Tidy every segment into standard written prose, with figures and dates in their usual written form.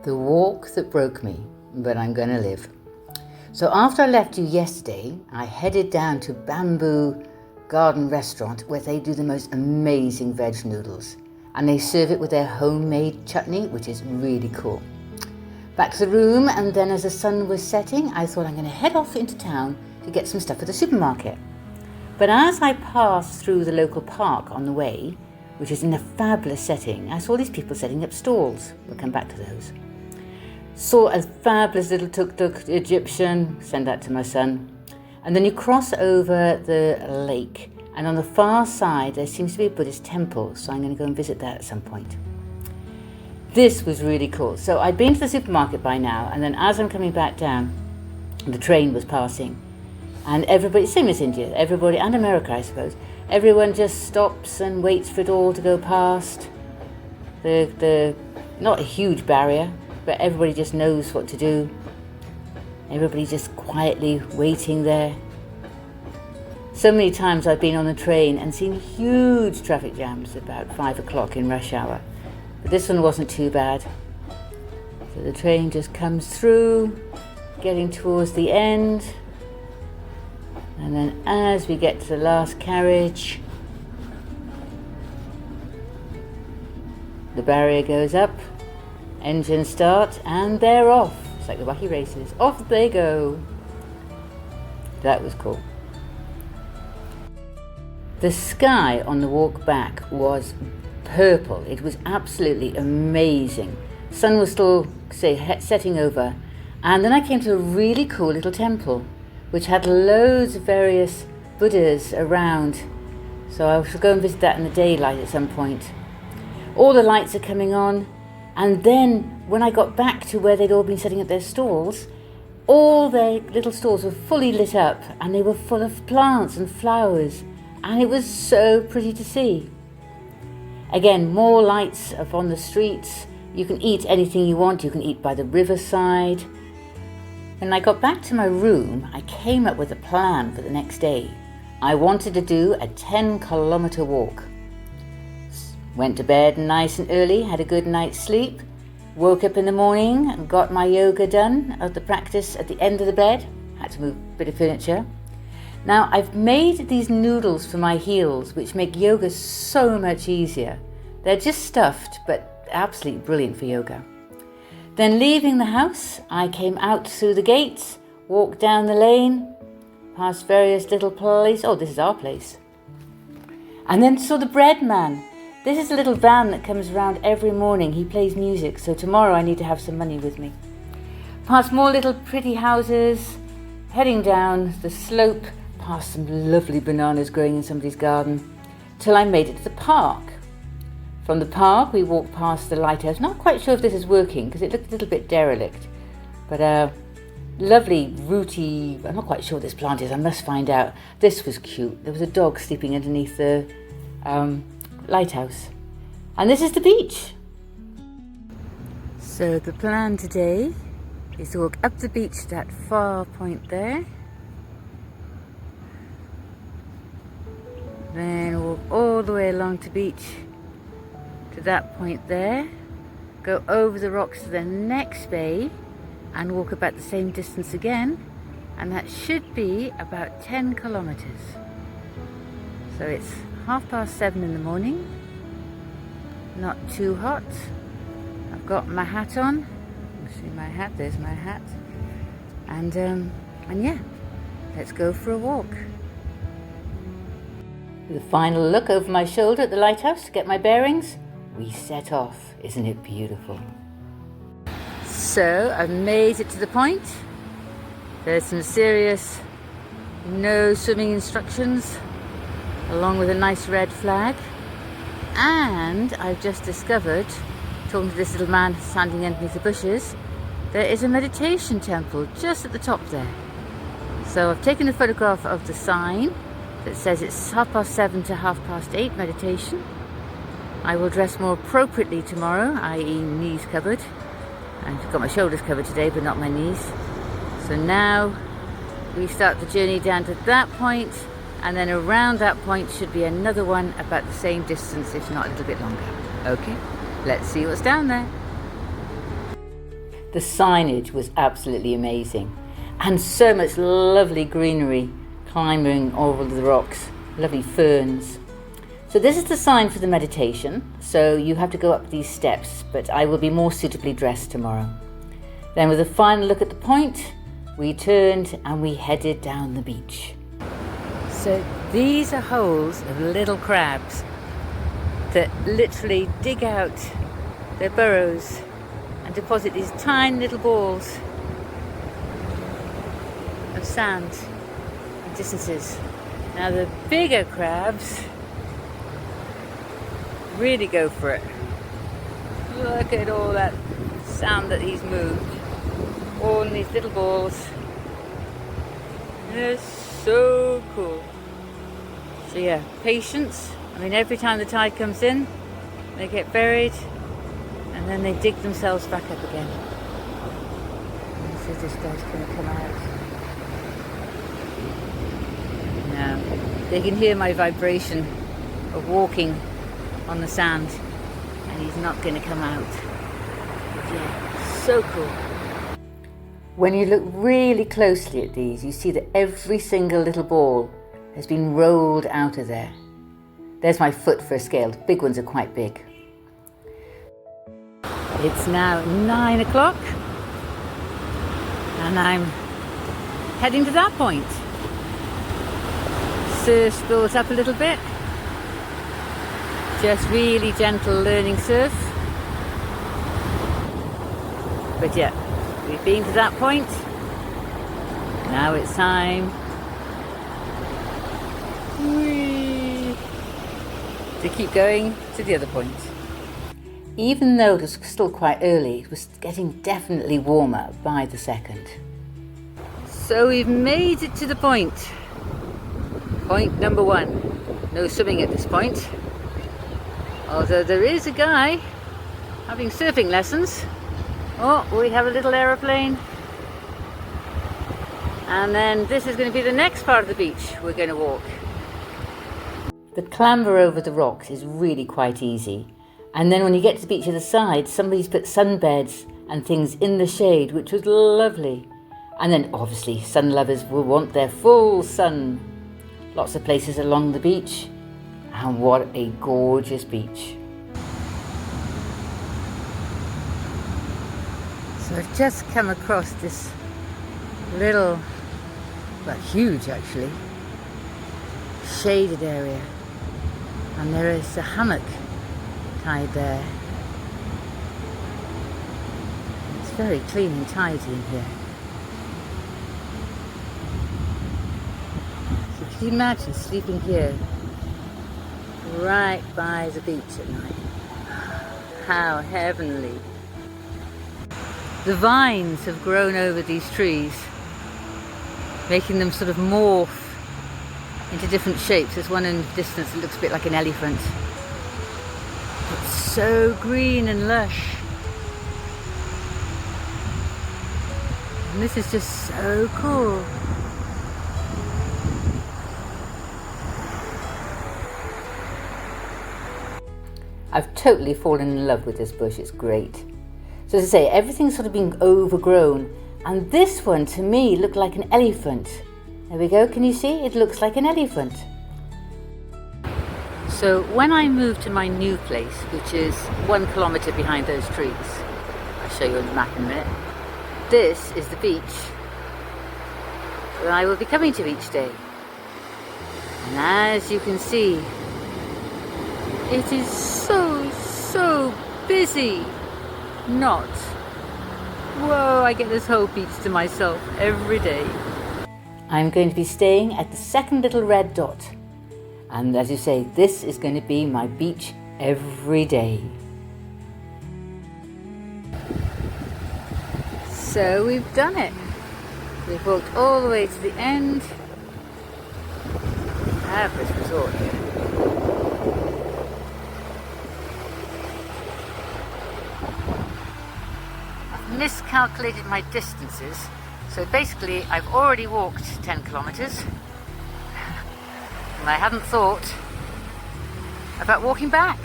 The walk that broke me, but I'm gonna live. So after I left you yesterday, I headed down to Bamboo Garden Restaurant where they do the most amazing veg noodles. And they serve it with their homemade chutney, which is really cool. Back to the room, and then as the sun was setting, I thought I'm gonna head off into town to get some stuff at the supermarket. But as I passed through the local park on the way, which is in a fabulous setting, I saw these people setting up stalls. We'll come back to those. Saw a fabulous little tuk-tuk Egyptian, send that to my son. And then you cross over the lake, and on the far side there seems to be a Buddhist temple, so I'm going to go and visit that at some point. This was really cool. So I'd been to the supermarket by now, and then as I'm coming back down, the train was passing. And everybody, same as India, everybody, and America I suppose, everyone just stops and waits for it all to go past. Not a huge barrier, but everybody just knows what to do. Everybody just quietly waiting there. So many times I've been on the train and seen huge traffic jams about 5 o'clock in rush hour. But this one wasn't too bad. So the train just comes through, getting towards the end. And then as we get to the last carriage, the barrier goes up, engines start, and they're off. It's like the wacky races. Off they go. That was cool. The sky on the walk back was purple. It was absolutely amazing. Sun was still, setting over. And then I came to a really cool little temple, which had loads of various Buddhas around. So I shall go and visit that in the daylight at some point. All the lights are coming on. And then when I got back to where they'd all been setting up their stalls, all their little stalls were fully lit up, and they were full of plants and flowers, and it was so pretty to see. Again, more lights up on the streets. You can eat anything you want. You can eat by the riverside. When I got back to my room, I came up with a plan for the next day. I wanted to do a 10-kilometer walk. Went to bed nice and early, had a good night's sleep, woke up in the morning and got my yoga done at the practice at the end of the bed. Had to move a bit of furniture. Now I've made these noodles for my heels, which make yoga so much easier. They're just stuffed, but absolutely brilliant for yoga. Then leaving the house, I came out through the gates, walked down the lane, past various little places. Oh, this is our place. And then saw the bread man. This is a little van that comes around every morning. He plays music, so tomorrow I need to have some money with me. Past more little pretty houses, heading down the slope, past some lovely bananas growing in somebody's garden, till I made it to the park. From the park, we walked past the lighthouse. Not quite sure if this is working, because it looked a little bit derelict. But lovely, rooty, I'm not quite sure what this plant is, I must find out. This was cute. There was a dog sleeping underneath the lighthouse. And this is the beach. So the plan today is to walk up the beach to that far point there. Then walk all the way along the beach to that point there. Go over the rocks to the next bay and walk about the same distance again. And that should be about 10 kilometers. So it's 7:30 in the morning, not too hot. I've got my hat on. You see my hat, there's my hat. And yeah, let's go for a walk. With a final look over my shoulder at the lighthouse to get my bearings, we set off. Isn't it beautiful? So I've made it to the point. There's some serious no swimming instructions, along with a nice red flag. And I've just discovered, talking to this little man standing underneath the bushes, there is a meditation temple just at the top there. So I've taken a photograph of the sign that says it's 7:30 to 8:30 meditation. I will dress more appropriately tomorrow, i.e. knees covered. I've got my shoulders covered today, but not my knees. So now we start the journey down to that point, and then around that point should be another one about the same distance, if not a little bit longer. Okay, let's see what's down there. The signage was absolutely amazing, and so much lovely greenery climbing over the rocks, lovely ferns. So this is the sign for the meditation, so you have to go up these steps, but I will be more suitably dressed tomorrow. Then with a final look at the point, we turned and we headed down the beach. So these are holes of little crabs that literally dig out their burrows and deposit these tiny little balls of sand at distances. Now the bigger crabs really go for it. Look at all that sand that he's moved. All in these little balls. They're so cool. So yeah, patience. I mean, every time the tide comes in, they get buried and then they dig themselves back up again. And so this guy's going to come out. Now, they can hear my vibration of walking on the sand, and he's not going to come out. But yeah, so cool. When you look really closely at these, you see that every single little ball has been rolled out of there. There's my foot for a scale. The big ones are quite big. It's now 9 o'clock and I'm heading to that point. Surf builds up a little bit. Just really gentle learning surf. But yeah, we've been to that point. Now it's time to keep going to the other point. Even though it was still quite early, it was getting definitely warmer by the second. So we've made it to the point. Point number 1. No swimming at this point. Although there is a guy having surfing lessons. Oh, we have a little aeroplane. And then this is going to be the next part of the beach we're going to walk. The clamber over the rocks is really quite easy. And then when you get to the beach at the side, somebody's put sunbeds and things in the shade, which was lovely. And then obviously sun lovers will want their full sun. Lots of places along the beach. And what a gorgeous beach. So I've just come across this little, well, huge actually, shaded area. And there is a hammock tied there. It's very clean and tidy in here. So can you imagine sleeping here right by the beach at night? How heavenly. The vines have grown over these trees, making them sort of morph into different shapes. There's one in the distance that looks a bit like an elephant. It's so green and lush. And this is just so cool. I've totally fallen in love with this bush. It's great. So as I say, everything's sort of been overgrown, and this one to me looked like an elephant. There we go, can you see? It looks like an elephant. So when I moved to my new place, which is 1 kilometre behind those trees, I'll show you on the map in a minute, this is the beach where I will be coming to each day. And as you can see, it is so busy. Not. Whoa, I get this whole beach to myself every day. I'm going to be staying at the second little red dot. And as you say, this is going to be my beach every day. So we've done it. We've walked all the way to the end. Fabulous resort here. I've miscalculated my distances. So basically, I've already walked 10 kilometres. And I hadn't thought about walking back.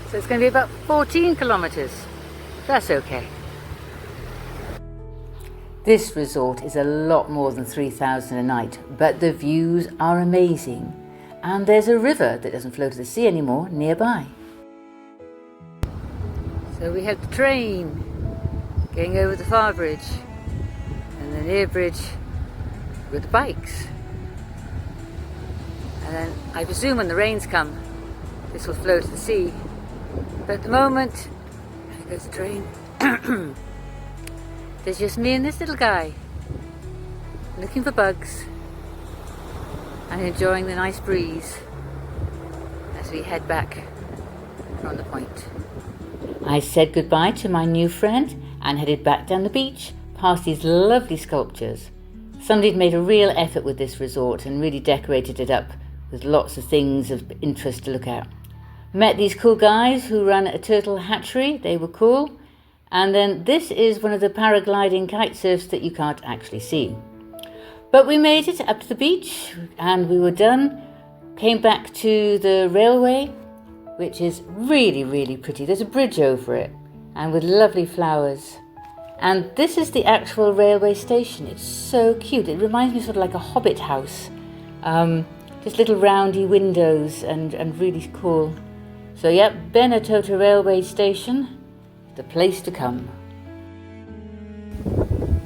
So it's going to be about 14 kilometres. That's okay. This resort is a lot more than 3,000 a night, but the views are amazing. And there's a river that doesn't flow to the sea anymore nearby. So we have the train going over the Far Bridge, and the near bridge with the bikes. And then I presume when the rains come, this will flow to the sea. But at the moment, there goes the train. There's just me and this little guy looking for bugs and enjoying the nice breeze as we head back from the point. I said goodbye to my new friend and headed back down the beach past these lovely sculptures. Somebody had made a real effort with this resort and really decorated it up with lots of things of interest to look at. Met these cool guys who run a turtle hatchery. They were cool. And then this is one of the paragliding kite surfs that you can't actually see. But we made it up to the beach and we were done. Came back to the railway, which is really, really pretty. There's a bridge over it and with lovely flowers. And this is the actual railway station. It's so cute. It reminds me sort of like a hobbit house. Just little roundy windows and really cool. So yep, Benetota railway station, the place to come.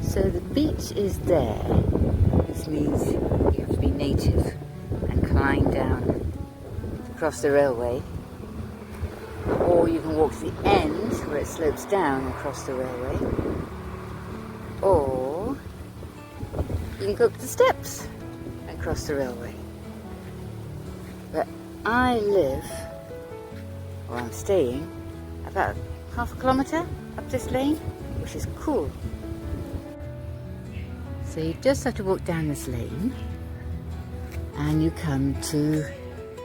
So the beach is there. This means you have to be native and climb down to cross the railway. Or you can walk to the end where it slopes down and cross the railway. Or you can go up the steps and cross the railway. But I live, or I'm staying, about half a kilometre up this lane, which is cool. So you just have to walk down this lane and you come to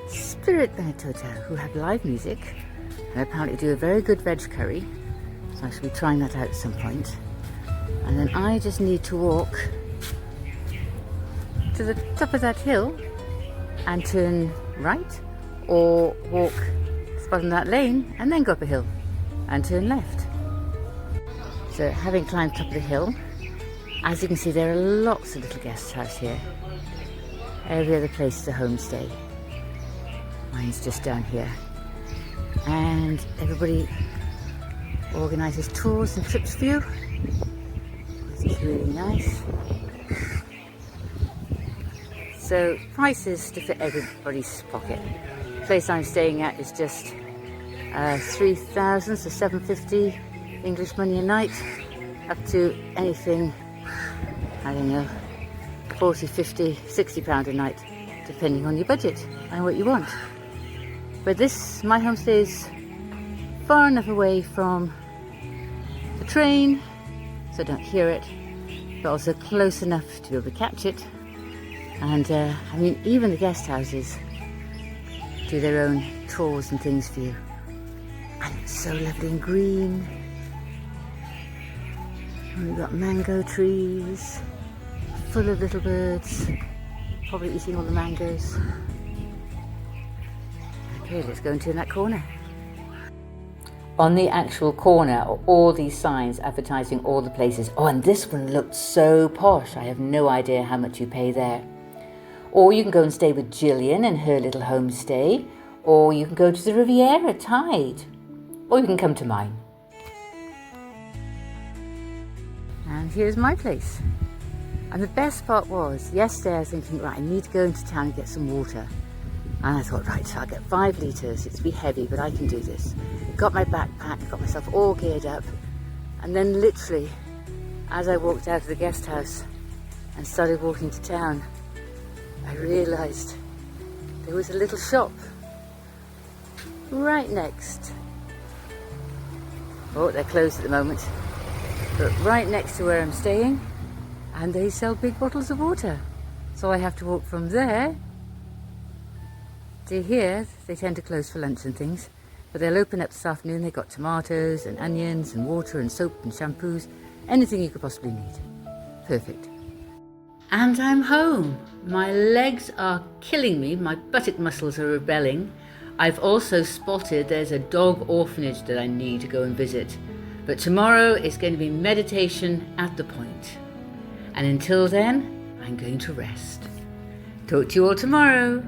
Spirit Benetota, who have live music and apparently do a very good veg curry. So I shall be trying that out at some point. And then I just need to walk to the top of that hill and turn right, or walk to the bottom of that lane and then go up a hill and turn left. So having climbed top of the hill, as you can see there are lots of little guest houses here. Every other place is a homestay. Mine's just down here. And everybody organises tours and trips for you, which is really nice. So prices to fit everybody's pocket. The place I'm staying at is just 3,000, so 750 English money a night, up to anything, I don't know, 40, 50, 60 pound a night, depending on your budget and what you want. But my homestay is far enough away from the train, so I don't hear it, but also close enough to be able to catch it. And I mean, even the guest houses do their own tours and things for you. And it's so lovely and green. And we've got mango trees, full of little birds, probably eating all the mangoes. Okay, let's go and turn that corner. On the actual corner are all these signs advertising all the places. Oh, and this one looked so posh. I have no idea how much you pay there. Or you can go and stay with Gillian and her little homestay. Or you can go to the Riviera Tide. Or you can come to mine. And here's my place. And the best part was, yesterday I was thinking, right, I need to go into town and get some water. And I thought, right, so I'll get 5 litres. It's a bit heavy, but I can do this. Got my backpack, got myself all geared up. And then literally, as I walked out of the guest house and started walking to town, I realised there was a little shop right next. Oh, they're closed at the moment. But right next to where I'm staying, and they sell big bottles of water. So I have to walk from there to here. They tend to close for lunch and things, but they'll open up this afternoon. They've got tomatoes and onions and water and soap and shampoos, anything you could possibly need. Perfect. And I'm home. My legs are killing me. My buttock muscles are rebelling. I've also spotted there's a dog orphanage that I need to go and visit. But tomorrow is going to be meditation at the point. And until then, I'm going to rest. Talk to you all tomorrow.